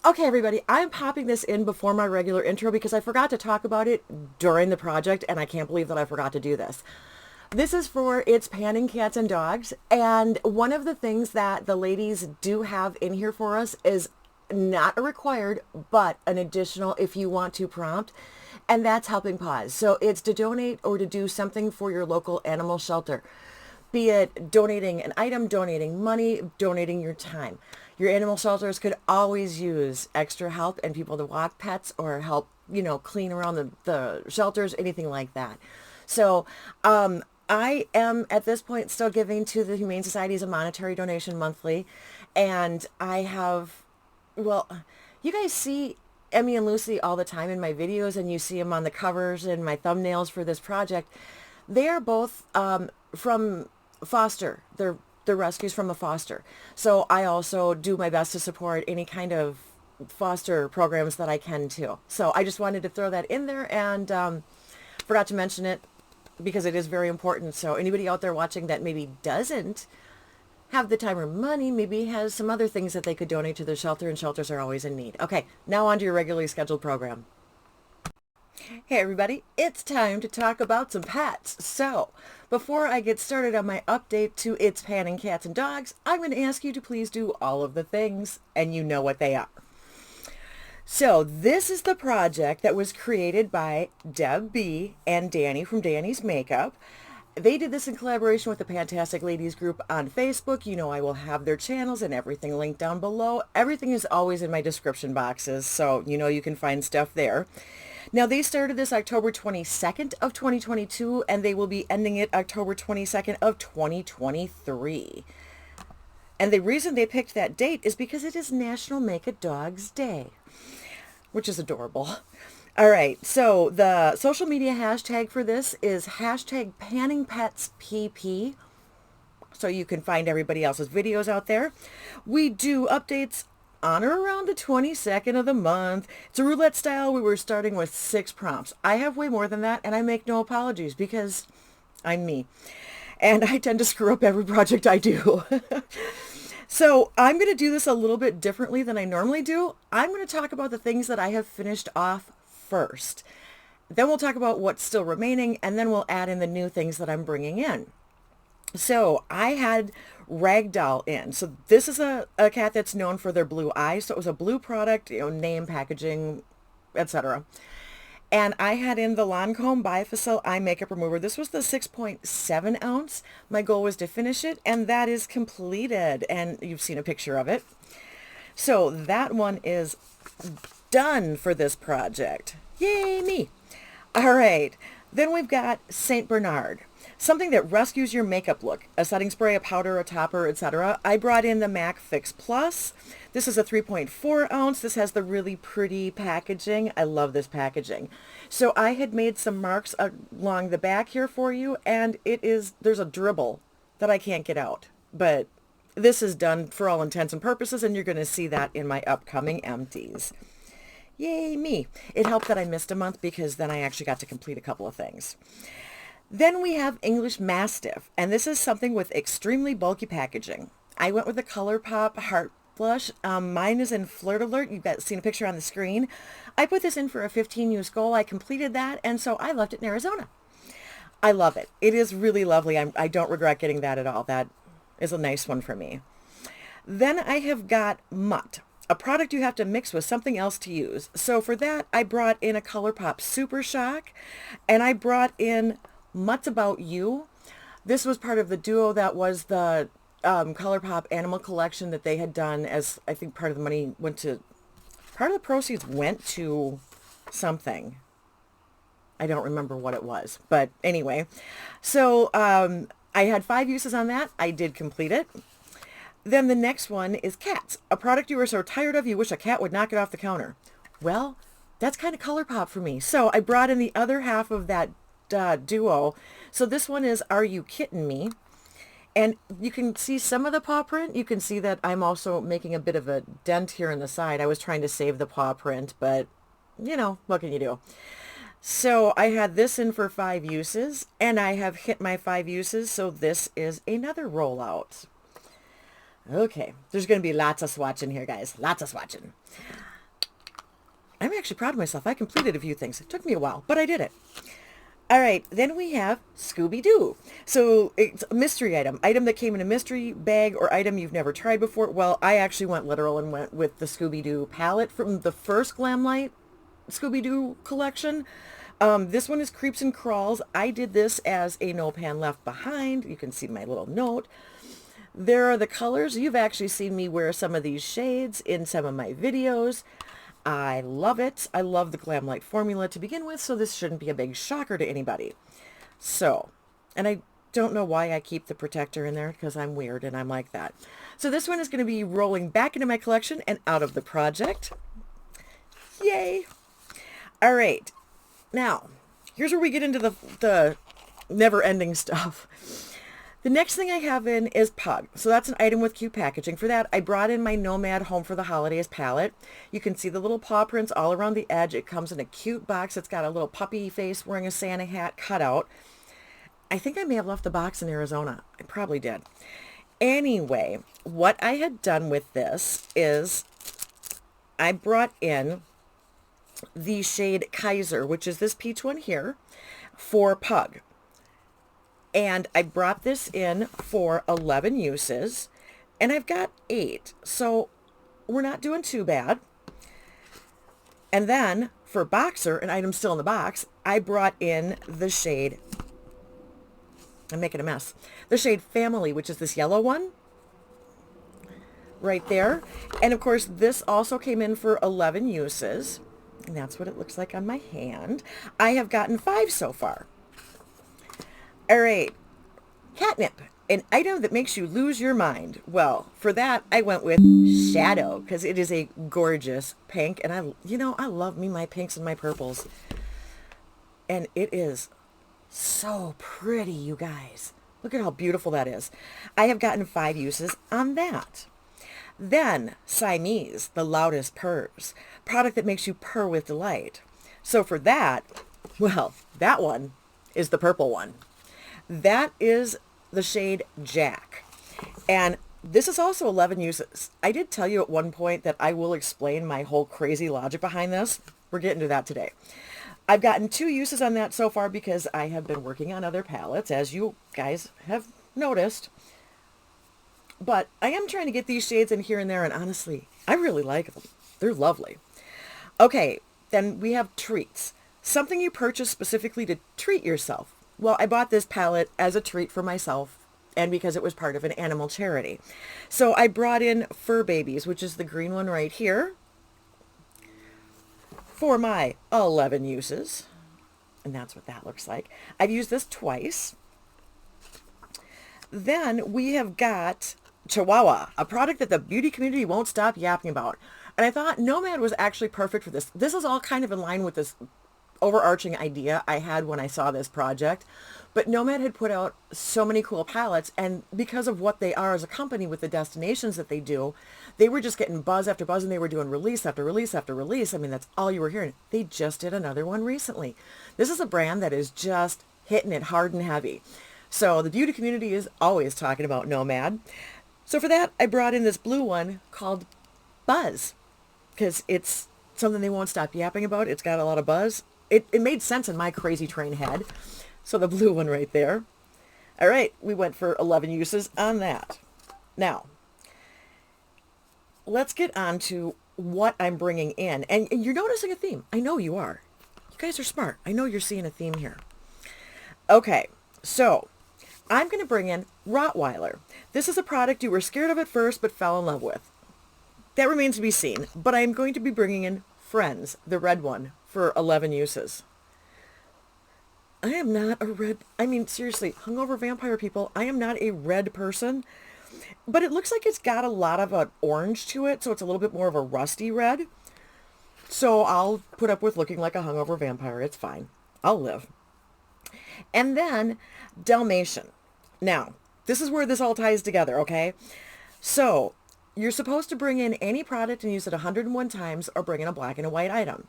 Okay, everybody, I'm popping this in before my regular intro because I forgot to talk about it during the project, and I can't believe that I forgot to do this. This is for It's Panning Cats and Dogs, and one of the things that the ladies do have in here for us is not a required, but an additional if you want to prompt, and that's helping paws. So it's to donate or to do something for your local animal shelter, be it donating an item, donating money, donating your time. Your animal shelters could always use extra help and people to walk pets or help, clean around the shelters, anything like that. So I am at this point still giving to the Humane Society as a monetary donation monthly. And I have, well, you guys see Emmy and Lucy all the time in my videos, and you see them on the covers and my thumbnails for this project. They are both from foster. They're rescues from a foster. So I also do my best to support any kind of foster programs that I can too. So I just wanted to throw that in there, and forgot to mention it because it is very important. So anybody out there watching that maybe doesn't have the time or money, maybe has some other things that they could donate to their shelter, and shelters are always in need. Okay, now on to your regularly scheduled program. Hey everybody, it's time to talk about some pets. So, before I get started on my update to It's Panning Cats and Dogs, I'm going to ask you to please do all of the things, and you know what they are. So, this is the project that was created by Deb B and Dannie from Dannie's Makeup. They did this in collaboration with the Fantastic Ladies group on Facebook. You know, I will have their channels and everything linked down below. Everything is always in my description boxes, so you know you can find stuff there. Now, they started this October 22nd of 2022, and they will be ending it October 22nd of 2023. And the reason they picked that date is because it is National Make a Dog's Day, which is adorable. All right, so the social media hashtag for this is hashtag PanningPetsPP. So you can find everybody else's videos out there. We do updates on or around the 22nd of the month. It's a roulette style. We were starting with 6 prompts. I have way more than that, and I make no apologies because I'm me. And I tend to screw up every project I do. So I'm going to do this a little bit differently than I normally do. I'm going to talk about the things that I have finished off first. Then we'll talk about what's still remaining, and then we'll add in the new things that I'm bringing in. So I had Ragdoll in. So this is a cat that's known for their blue eyes. So it was a blue product, name, packaging, etc. And I had in the Lancome Bifacil Eye Makeup Remover. This was the 6.7 ounce. My goal was to finish it, and that is completed. And you've seen a picture of it. So that one is done for this project. Yay, me. All right. Then we've got St. Bernard. Something that rescues your makeup look. A setting spray, a powder, a topper, etc. I brought in the MAC Fix Plus. This is a 3.4 ounce. This has the really pretty packaging. I love this packaging. So I had made some marks along the back here for you, and there's a dribble that I can't get out. But this is done for all intents and purposes, and you're going to see that in my upcoming empties. Yay, me. It helped that I missed a month because then I actually got to complete a couple of things. Then we have English Mastiff, and this is something with extremely bulky packaging. I went with the ColourPop Heart Blush. Mine is in Flirt Alert. You've seen a picture on the screen. I put this in for a 15-use goal. I completed that, and so I left it in Arizona. I love it. It is really lovely. I don't regret getting that at all. That is a nice one for me. Then I have got Mutt, a product you have to mix with something else to use. So for that, I brought in a ColourPop Super Shock, and I brought in Mutt's About You. This was part of the duo that was the ColourPop Animal Collection that they had done, as I think part of the proceeds went to something. I don't remember what it was, but anyway. So I had 5 uses on that. I did complete it. Then the next one is cats, a product you were so tired of you wish a cat would knock it off the counter. Well, that's kind of ColourPop for me. So I brought in the other half of that duo. So this one is Are You Kitten Me? And you can see some of the paw print. You can see that I'm also making a bit of a dent here in the side. I was trying to save the paw print, but what can you do? So I had this in for 5 uses, and I have hit my 5 uses. So this is another rollout. Okay, there's going to be lots of swatching here, guys. Lots of swatching. I'm actually proud of myself. I completed a few things. It took me a while, but I did it. All right, then we have Scooby-Doo. So it's a mystery item that came in a mystery bag or item you've never tried before. Well, I actually went literal and went with the Scooby-Doo palette from the first Glamlight Scooby-Doo collection. This one is Creeps and Crawls. I did this as a No Pan Left Behind. You can see my little note. There are the colors. You've actually seen me wear some of these shades in some of my videos. I love it. I love the Glamlight formula to begin with, so this shouldn't be a big shocker to anybody. So, and I don't know why I keep the protector in there, because I'm weird and I'm like that. So this one is going to be rolling back into my collection and out of the project. Yay! All right. Now, here's where we get into the never-ending stuff. The next thing I have in is Pug. So that's an item with cute packaging. For that, I brought in my Nomad Home for the Holidays palette. You can see the little paw prints all around the edge. It comes in a cute box. It's got a little puppy face wearing a Santa hat cut out. I think I may have left the box in Arizona. I probably did. Anyway, what I had done with this is I brought in the shade Kaiser, which is this peach one here, for Pug. And I brought this in for 11 uses, and I've got 8, so we're not doing too bad. And then for Boxer, an item still in the box, I brought in the shade, I'm making a mess, the shade Family, which is this yellow one right there. And of course, this also came in for 11 uses, and that's what it looks like on my hand. I have gotten 5 so far. All right, Catnip, an item that makes you lose your mind. Well, for that, I went with Shadow, because it is a gorgeous pink, and I love me my pinks and my purples. And it is so pretty, you guys. Look at how beautiful that is. I have gotten 5 uses on that. Then, Siamese, the Loudest Purrs, product that makes you purr with delight. So for that, well, that one is the purple one. That is the shade Jack. And this is also 11 uses. I did tell you at one point that I will explain my whole crazy logic behind this. We're getting to that today. I've gotten 2 uses on that so far because I have been working on other palettes, as you guys have noticed. But I am trying to get these shades in here and there, and honestly, I really like them. They're lovely. Okay, then we have treats. Something you purchase specifically to treat yourself. Well, I bought this palette as a treat for myself and because it was part of an animal charity. So I brought in Fur Babies, which is the green one right here, for my 11 uses. And that's what that looks like. I've used this twice. Then we have got Chihuahua, a product that the beauty community won't stop yapping about. And I thought Nomad was actually perfect for this. This is all kind of in line with this overarching idea I had when I saw this project. But Nomad had put out so many cool palettes, and because of what they are as a company with the destinations that they do, they were just getting buzz after buzz, and they were doing release after release after release. I mean, that's all you were hearing. They just did another one recently. This is a brand that is just hitting it hard and heavy. So the beauty community is always talking about Nomad. So for that, I brought in this blue one called Buzz, because it's something they won't stop yapping about. It's got a lot of buzz. It made sense in my crazy train head. So the blue one right there. All right, we went for 11 uses on that. Now, let's get on to what I'm bringing in. And you're noticing a theme. I know you are. You guys are smart. I know you're seeing a theme here. Okay, so I'm going to bring in Rottweiler. This is a product you were scared of at first but fell in love with. That remains to be seen, but I'm going to be bringing in Friends, the red one, for 11 uses. I am not a red, I mean, seriously, hungover vampire people, I am not a red person, but it looks like it's got a lot of an orange to it, so it's a little bit more of a rusty red. So I'll put up with looking like a hungover vampire. It's fine. I'll live. And then Dalmatian. Now, this is where this all ties together, okay? So you're supposed to bring in any product and use it 101 times or bring in a black and a white item.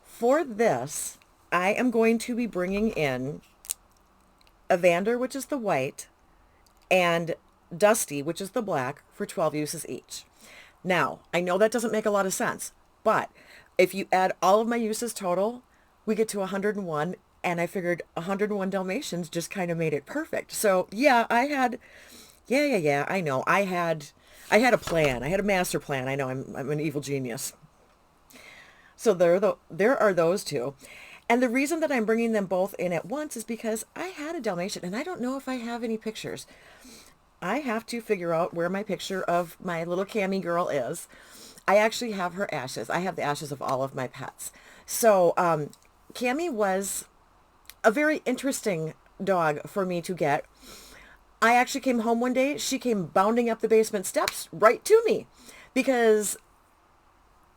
For this, I am going to be bringing in Evander, which is the white, and Dusty, which is the black, for 12 uses each. Now, I know that doesn't make a lot of sense, but If you add all of my uses total, we get to 101, and I figured 101 Dalmatians just kind of made it perfect. So yeah, I know. I had a plan. I had a master plan. I know I'm an evil genius. So there are those two. And the reason that I'm bringing them both in at once is because I had a Dalmatian, and I don't know if I have any pictures. I have to figure out where my picture of my little Cammy girl is. I actually have her ashes. I have the ashes of all of my pets. So Cammy was a very interesting dog for me to get. I actually came home one day. She came bounding up the basement steps right to me because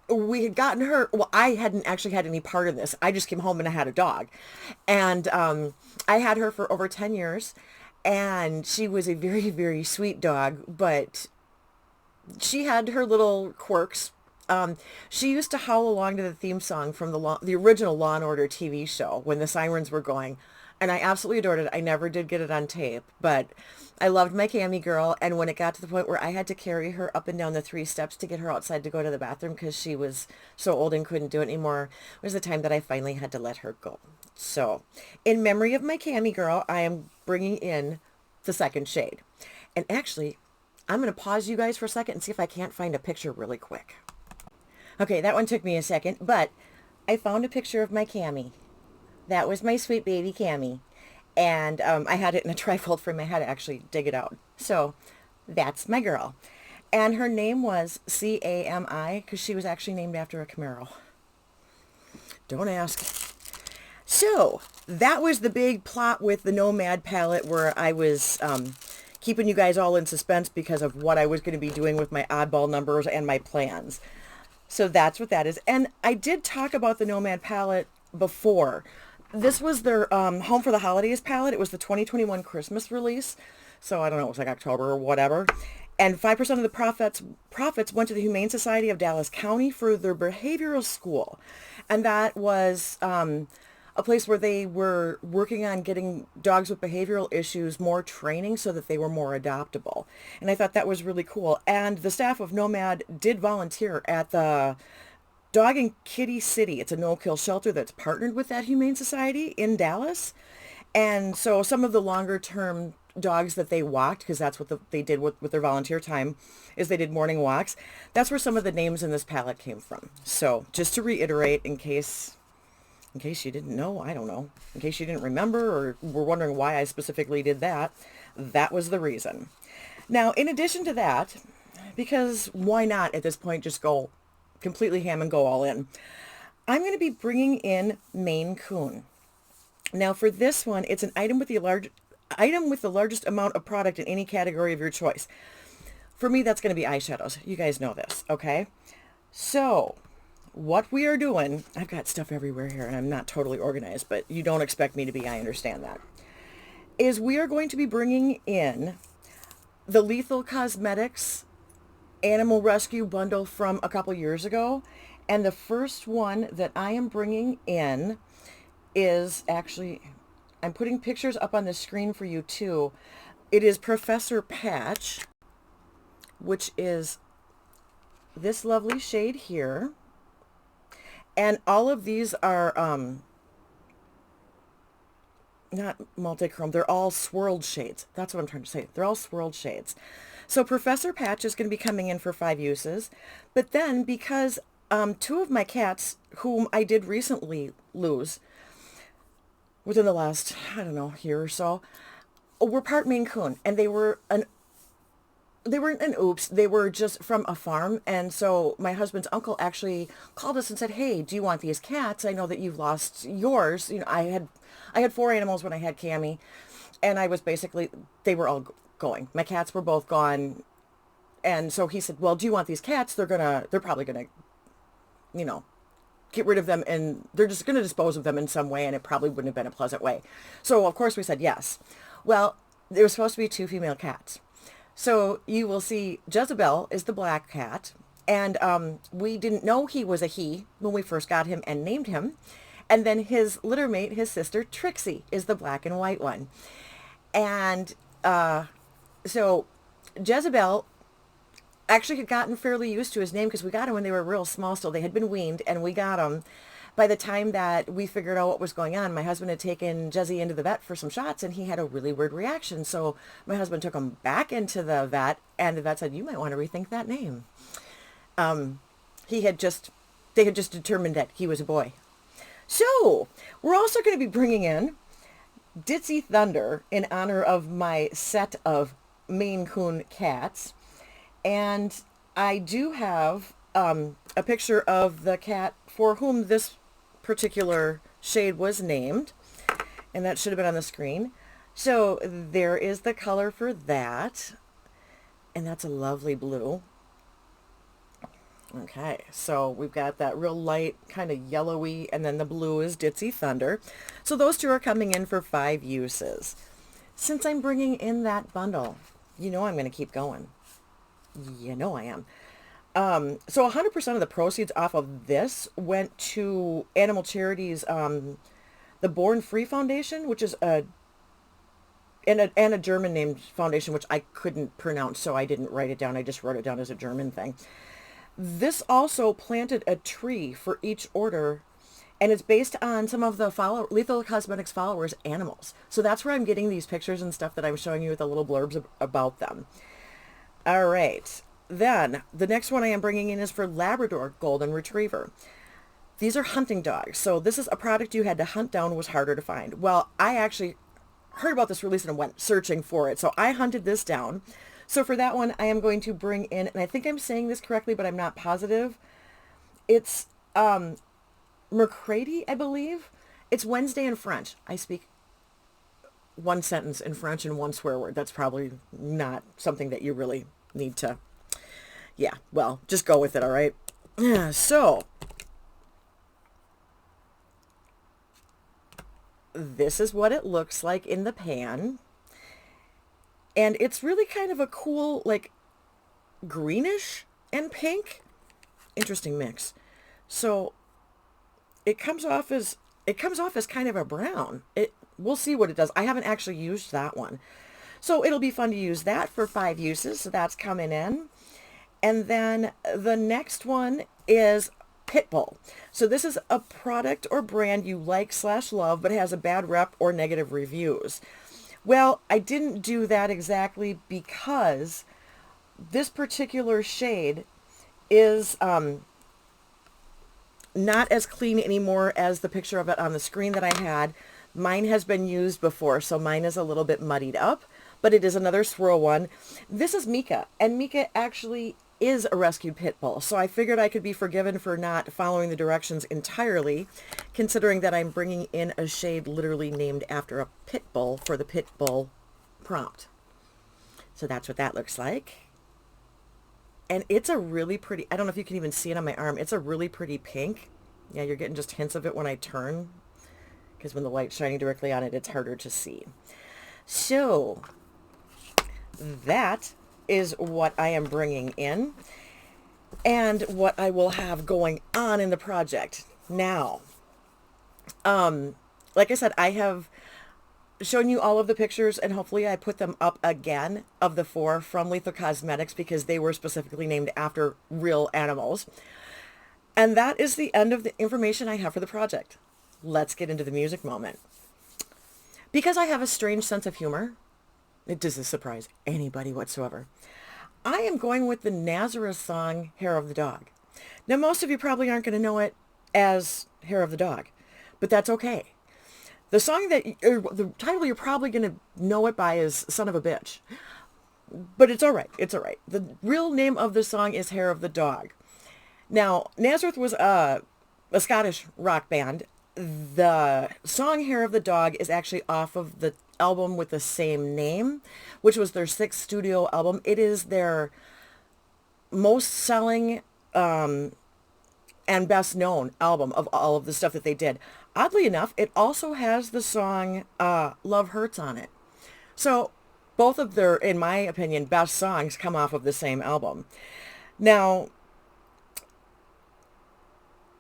we had gotten her. Well, I hadn't actually had any part in this. I just came home and I had a dog. And I had her for over 10 years. And she was a very, very sweet dog, but she had her little quirks. She used to howl along to the theme song from the original Law and Order TV show when the sirens were going. And I absolutely adored it. I never did get it on tape, but I loved my Cammy girl. And when it got to the point where I had to carry her up and down the 3 steps to get her outside to go to the bathroom because she was so old and couldn't do it anymore, was the time that I finally had to let her go. So in memory of my Cammy girl, I am bringing in the second shade. And actually, I'm going to pause you guys for a second and see if I can't find a picture really quick. Okay, that one took me a second, but I found a picture of my Cammy. That was my sweet baby Cammy. And I had it in a trifold frame. I had to actually dig it out. So that's my girl. And her name was Cami because she was actually named after a Camaro. Don't ask. So that was the big plot with the Nomad palette where I was keeping you guys all in suspense because of what I was going to be doing with my oddball numbers and my plans. So that's what that is. And I did talk about the Nomad palette before. This was their Home for the Holidays palette. It was the 2021 Christmas release. So I don't know, it was like October or whatever. And 5% of the profits went to the Humane Society of Dallas County for their behavioral school. And that was a place where they were working on getting dogs with behavioral issues more training so that they were more adoptable. And I thought that was really cool. And the staff of Nomad did volunteer at the Dog and Kitty City. It's a no-kill shelter that's partnered with that Humane Society in Dallas. And so some of the longer-term dogs that they walked, because that's what they did with their volunteer time, is they did morning walks. That's where some of the names in this palette came from. So just to reiterate, in case you didn't know, I don't know, in case you didn't remember or were wondering why I specifically did that, that was the reason. Now, in addition to that, because why not at this point just go completely ham and go all in, I'm going to be bringing in Maine Coon. Now, for this one, it's an item with the largest amount of product in any category of your choice. For me, that's going to be eyeshadows. You guys know this, okay? So what we are doing, I've got stuff everywhere here and I'm not totally organized, but you don't expect me to be, I understand that, is we are going to be bringing in the Lethal Cosmetics Animal Rescue bundle from a couple years ago. And the first one that I am bringing in is actually, I'm putting pictures up on the screen for you too. It is Professor Patch, which is this lovely shade here. And all of these are not multichrome. They're all swirled shades. That's what I'm trying to say. They're all swirled shades. So Professor Patch is going to be coming in for 5 uses. But then because 2 of my cats, whom I did recently lose within the last, I don't know, year or so, were part Maine Coon. And they weren't an oops. They were just from a farm. And so my husband's uncle actually called us and said, hey, do you want these cats? I know that you've lost yours. You know, I had 4 animals when I had Cammy, and I was basically, they were all going. My cats were both gone. And so he said, well, do you want these cats? They're probably going to, you know, get rid of them, and they're just going to dispose of them in some way, and it probably wouldn't have been a pleasant way. So of course we said yes. Well, there was supposed to be 2 female cats. So you will see Jezebel is the black cat, and we didn't know he was a he when we first got him and named him. And then his litter mate, his sister Trixie, is the black and white one. And so Jezebel actually had gotten fairly used to his name because we got him when they were real small still. They had been weaned, and we got him. By the time that we figured out what was going on, my husband had taken Jezzy into the vet for some shots, and he had a really weird reaction. So my husband took him back into the vet, and the vet said, "You might want to rethink that name." He had just, they had just determined that he was a boy. So we're also going to be bringing in Ditzy Thunder in honor of my set of Maine Coon cats. And I do have a picture of the cat for whom this particular shade was named. And that should have been on the screen. So there is the color for that. And that's a lovely blue. Okay, so we've got that real light, kind of yellowy, and then the blue is Ditzy Thunder. So those two are coming in for 5 uses. Since I'm bringing in that bundle, you know I'm going to keep going. You know I am. So 100% of the proceeds off of this went to Animal Charities, the Born Free Foundation, which is a German named foundation, which I couldn't pronounce, so I didn't write it down. I just wrote it down as a German thing. This also planted a tree for each order, and it's based on some of the Lethal Cosmetics followers' animals. So that's where I'm getting these pictures and stuff that I'm showing you with the little blurbs about them. All right. Then the next one I am bringing in is for Labrador Golden Retriever. These are hunting dogs. So this is a product you had to hunt down, was harder to find. Well, I actually heard about this release and went searching for it. So I hunted this down. So for that one, I am going to bring in, and I think I'm saying this correctly, but I'm not positive. It's Mercredi, I believe. It's Wednesday in French. I speak one sentence in French and one swear word. That's probably not something that you really need to, yeah, well, just go with it, all right? So this is what it looks like in the pan. And it's really kind of a cool, like, greenish and pink. Interesting mix. So it comes off as kind of a brown. We'll see what it does. I haven't actually used that one. So it'll be fun to use that for 5 uses. So that's coming in. And then the next one is Pitbull. So this is a product or brand you like/love, but has a bad rep or negative reviews. Well, I didn't do that exactly because this particular shade is not as clean anymore as the picture of it on the screen that I had. Mine has been used before, so mine is a little bit muddied up, but it is another swirl one. This is Mika, and Mika actually is a rescued pit bull, so I figured I could be forgiven for not following the directions entirely, considering that I'm bringing in a shade literally named after a pit bull for the pit bull prompt. So that's what that looks like. And it's a really pretty, I don't know if you can even see it on my arm, it's a really pretty pink. Yeah, you're getting just hints of it when I turn, because when the light's shining directly on it, it's harder to see. So that is what I am bringing in and what I will have going on in the project. Now, like I said, I have shown you all of the pictures, and hopefully I put them up again, of the 4 from Lethal Cosmetics, because they were specifically named after real animals. And that is the end of the information I have for the project. Let's get into the music moment. Because I have a strange sense of humor, it doesn't surprise anybody whatsoever, I am going with the Nazareth song, Hair of the Dog. Now, most of you probably aren't going to know it as Hair of the Dog, but that's okay. The song the title you're probably going to know it by is Son of a Bitch, but it's all right. It's all right. The real name of the song is Hair of the Dog. Now, Nazareth was a Scottish rock band. The song Hair of the Dog is actually off of the album with the same name, which was their 6th studio album. It is their most selling and best known album of all of the stuff that they did. Oddly enough, it also has the song Love Hurts on it. So both of their, in my opinion, best songs come off of the same album. Now,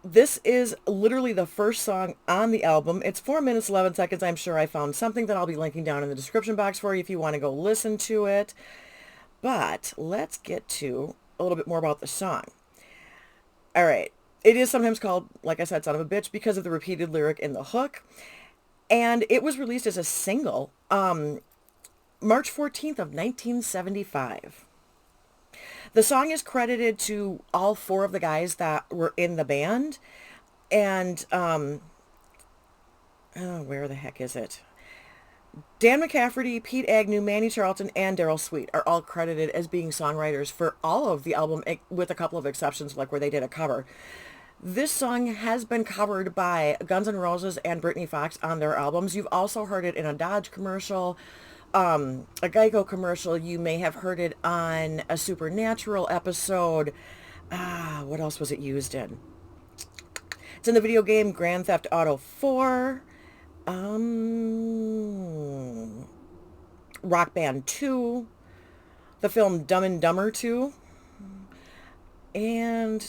this is literally the first song on the album. It's 4 minutes, 11 seconds. I'm sure I found something that I'll be linking down in the description box for you if you want to go listen to it. But let's get to a little bit more about the song. All right. It is sometimes called, like I said, Son of a Bitch because of the repeated lyric in the hook. And it was released as a single March 14th of 1975. The song is credited to all four of the guys that were in the band. And, where the heck is it? Dan McCafferty, Pete Agnew, Manny Charlton, and Daryl Sweet are all credited as being songwriters for all of the album, with a couple of exceptions, like where they did a cover. This song has been covered by Guns N' Roses and Britney Fox on their albums. You've also heard it in a Dodge commercial, a Geico commercial. You may have heard it on a Supernatural episode. What else was it used in? It's in the video game Grand Theft Auto 4. Rock Band 2. The film Dumb and Dumber 2. And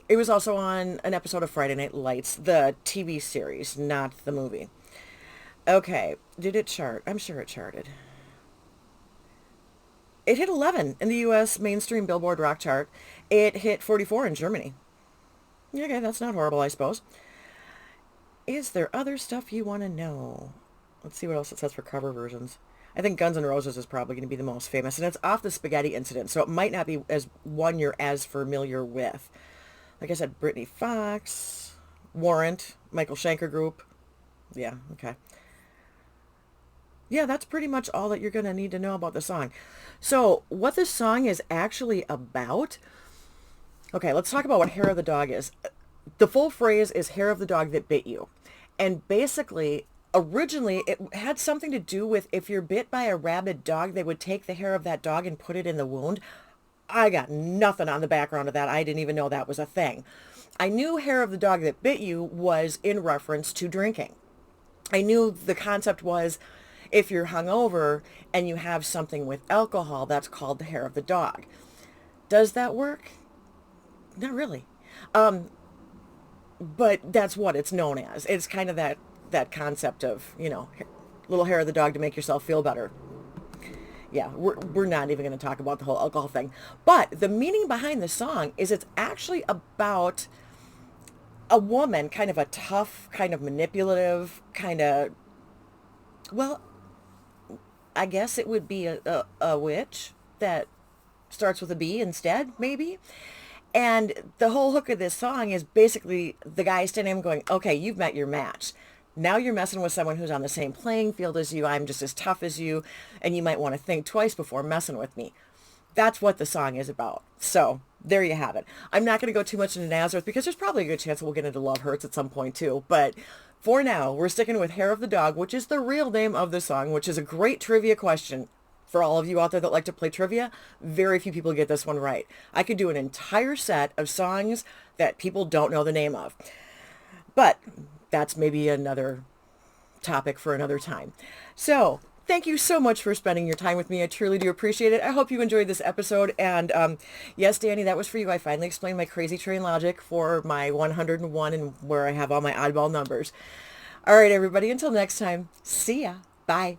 it was also on an episode of Friday Night Lights, the TV series, not the movie. Okay, did it chart? I'm sure it charted. It hit 11 in the U.S. mainstream Billboard rock chart. It hit 44 in Germany. Okay, that's not horrible, I suppose. Is there other stuff you want to know? Let's see what else it says for cover versions. I think Guns N' Roses is probably going to be the most famous, and it's off the Spaghetti Incident, so it might not be as one you're as familiar with. Like I said, Britney Fox, Warrant, Michael Schenker Group. Yeah, okay. Yeah, that's pretty much all that you're going to need to know about the song. So what this song is actually about... Okay, let's talk about what hair of the dog is. The full phrase is hair of the dog that bit you. And basically, originally, it had something to do with if you're bit by a rabid dog, they would take the hair of that dog and put it in the wound. I got nothing on the background of that. I didn't even know that was a thing. I knew hair of the dog that bit you was in reference to drinking. I knew the concept was if you're hungover and you have something with alcohol, that's called the hair of the dog. Does that work? Not really. But that's what it's known as. It's kind of that concept of, little hair of the dog to make yourself feel better. Yeah, we're not even going to talk about the whole alcohol thing. But the meaning behind the song is it's actually about a woman, kind of a tough, kind of manipulative, kind of, well, I guess it would be a witch that starts with a B instead, maybe. And the whole hook of this song is basically the guy standing there going, okay, you've met your match. Now you're messing with someone who's on the same playing field as you. I'm just as tough as you, and you might want to think twice before messing with me. That's what the song is about. So there you have it. I'm not going to go too much into Nazareth because there's probably a good chance we'll get into Love Hurts at some point too. But for now, we're sticking with Hair of the Dog, which is the real name of the song, which is a great trivia question. For all of you out there that like to play trivia, very few people get this one right. I could do an entire set of songs that people don't know the name of. But that's maybe another topic for another time. So thank you so much for spending your time with me. I truly do appreciate it. I hope you enjoyed this episode. And yes, Danny, that was for you. I finally explained my crazy train logic for my 101 and where I have all my oddball numbers. All right, everybody, until next time, see ya. Bye.